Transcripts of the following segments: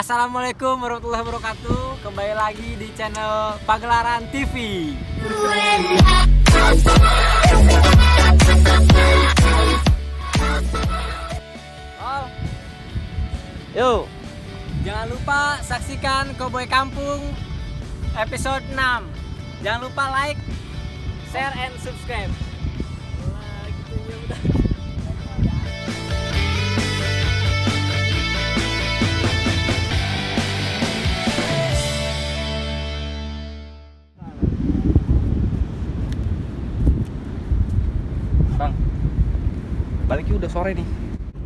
Assalamualaikum warahmatullahi wabarakatuh. Kembali lagi di channel Pagelaran TV. Oh. Yuk. Jangan lupa saksikan Cowboy Kampung episode 6. Jangan lupa like, share, and subscribe. Wah, gitu ya udah. Bang, balik yuk, udah sore nih.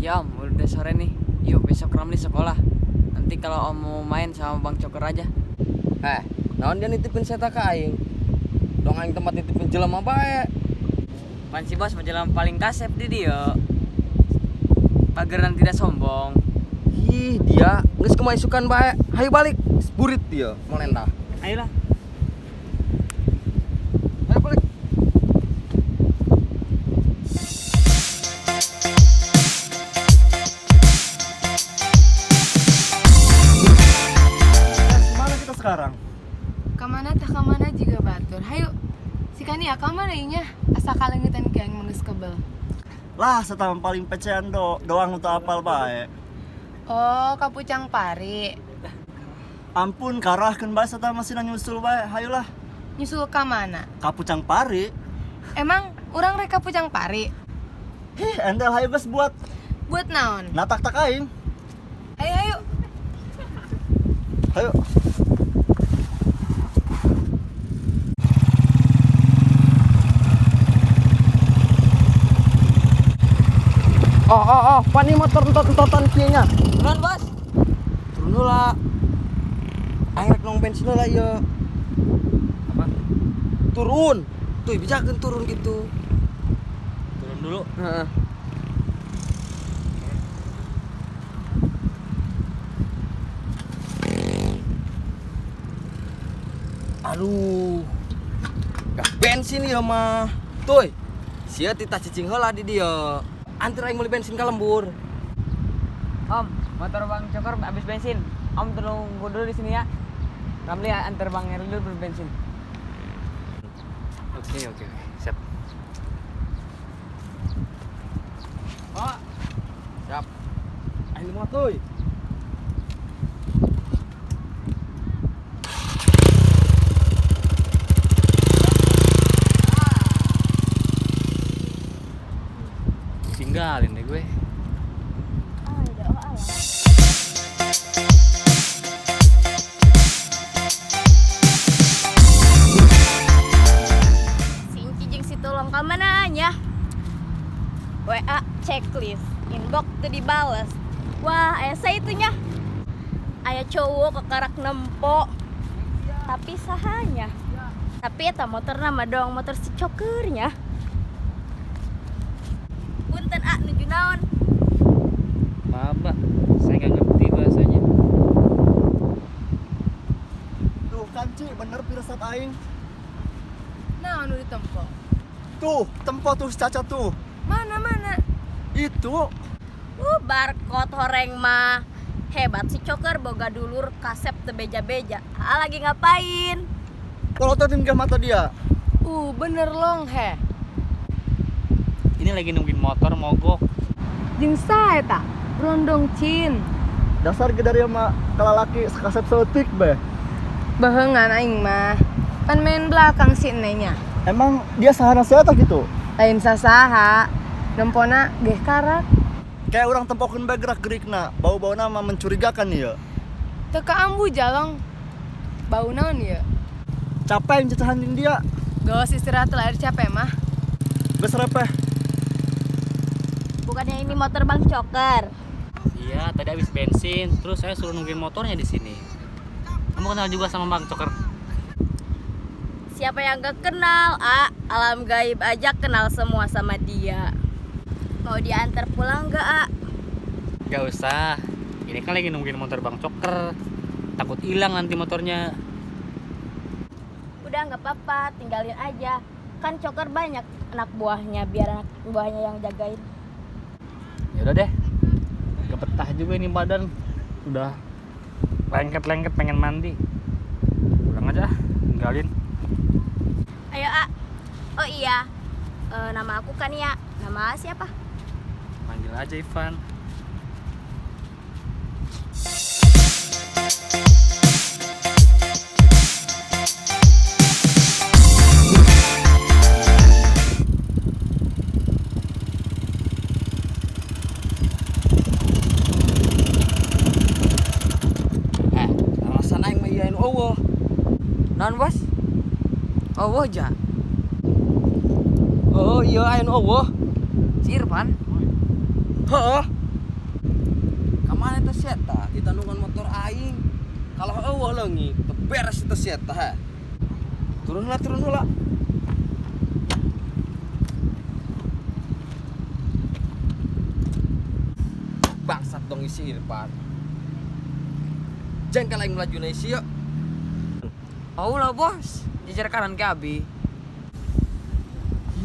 Ya om, udah sore nih. Yuk besok Ramli sekolah. Nanti kalau om mau main sama Bang Coker aja. Naon dia nitipin seta ka aing? Dong aing tempat nitipin jelema bae. Pan si bos menjelang paling kasep di dia. Pageran tidak sombong. Ih, dia geus kemaisukan bae. Hayu balik, burit dia, melentah. Ayolah. Hayu balik. Mana kita sekarang? Kamana juga batur. Hayu, sikani ya kamana inya asa kalengitan ke yang mengeus kebel. Lah, setahun paling pecean doang untuk apal bae. Oh, kapucang pari. Ampun, karahkeun bae setahun masih nyusul bae. Hayulah, Nyusul ka mana? kapucang pari. Emang urang rek kapucang pari? Hih, endel hayu geus buat Buat naon? natak tak aing. Hayu. Hayu. Oh, pani motor entot-entotan kieu nya. Turun bos. Turun heula. Aing rek nong bensin heula ieu. Apa? Turun. Tuh, bijakeun turun gitu. Turun dulu. Heeh. Aduh. Gas bensin ieu mah. Tuh. Sia tita cicing heula di dieu. Antar aing meuli bensin ka lembur. Om, motor Bang Coker habis bensin. Om tunggu dulu di sini ya. Ramli antar Bang Eril dulu berbensin. Oke. Siap. Oh, Siap. Aing mau tuh. tinggalin deh gue. Si Inci jeung si Tulong ka mananya? WA checklist, inbox teu dibales. Wah, aya saitunya. Aya cowok kekarak nempo. Tapi sahanya. Tapi eta motorna mah dong motor si Cokernya. Punten nuju naon? Maaf mbak, saya nggak ngerti bahasanya. Tuh kan Ci, bener pirasat aing. Naon nu ditempo? Tuh, tempo tuh si Caca tuh. Mana? Itu Barcode horeng mah. Hebat si Coker boga dulur kasep teu beja-beja. Lagi ngapain? polototin ke mata dia. Bener long he. Ini lagi nungguin motor mogok. Jeung sae eta? Rondong cin. Dasar gedari mah kalalaki sekasep seutik be. Baheungan aing mah. Pan main belakang si enenya. Emang dia sahana saya gitu? Lain sasaha. Nempona geh karak. Kayak orang tempokeun bae gerak-gerikna, bau-bauna mah mencurigakan ya. Teu ka ambu jalong. Bau naon ieu? Capek cacahan dia. Gawas istirahat lah capek mah. Geus repeh. Bukannya ini motor Bang Coker. Iya, tadi habis bensin, terus saya suruh nungguin motornya di sini. Kamu kenal juga sama Bang Coker? Siapa yang gak kenal? Alam gaib aja kenal semua sama dia. Mau diantar pulang gak? Gak usah. Ini kan lagi nungguin motor Bang Coker. Takut hilang nanti motornya. Udah gak apa-apa, tinggalin aja. Kan Coker banyak anak buahnya, biar anak buahnya yang jagain. Ya udah deh. Gak betah juga ini badan. Udah lengket pengen mandi. Pulang aja, tinggalin. Ayo, A. Oh iya, nama aku kan ya. Nama A siapa? Panggil aja Ivan. Alasan aing mah iyain eueuh. Non bos? Oh wah ja, Oh iya ayeun eueuh. si Irfan. Heeh. Kamana teh si eta ditandungan motor aing. Kalau eueuh leungit, teu beres teh si eta. Ha. Turun heula. Bangsat dong isi Irfan. Jangan kalau aing melaju na isi yuk. Oh lah bos, jajar kanan ke Abi.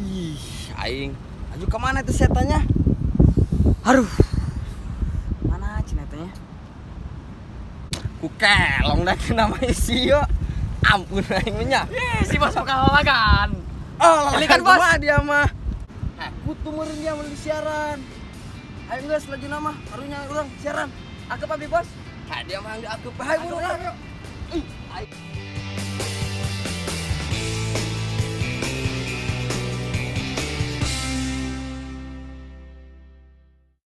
Ih, aing. Aju ke mana itu setannya? Aduh, mana cinetanya? Ku kelong dah ke nama isi yuk. Ampun aing nya. Si bos bakal lalagan. Oh, Ini kan, Bos. mah dia mah. Aku tuh meureun dia meuli siaran. Ayo geus laju nama, harunya urang siaran. Akep abi bos. Dia mah yang diakep. Hai burung. Ih, aing.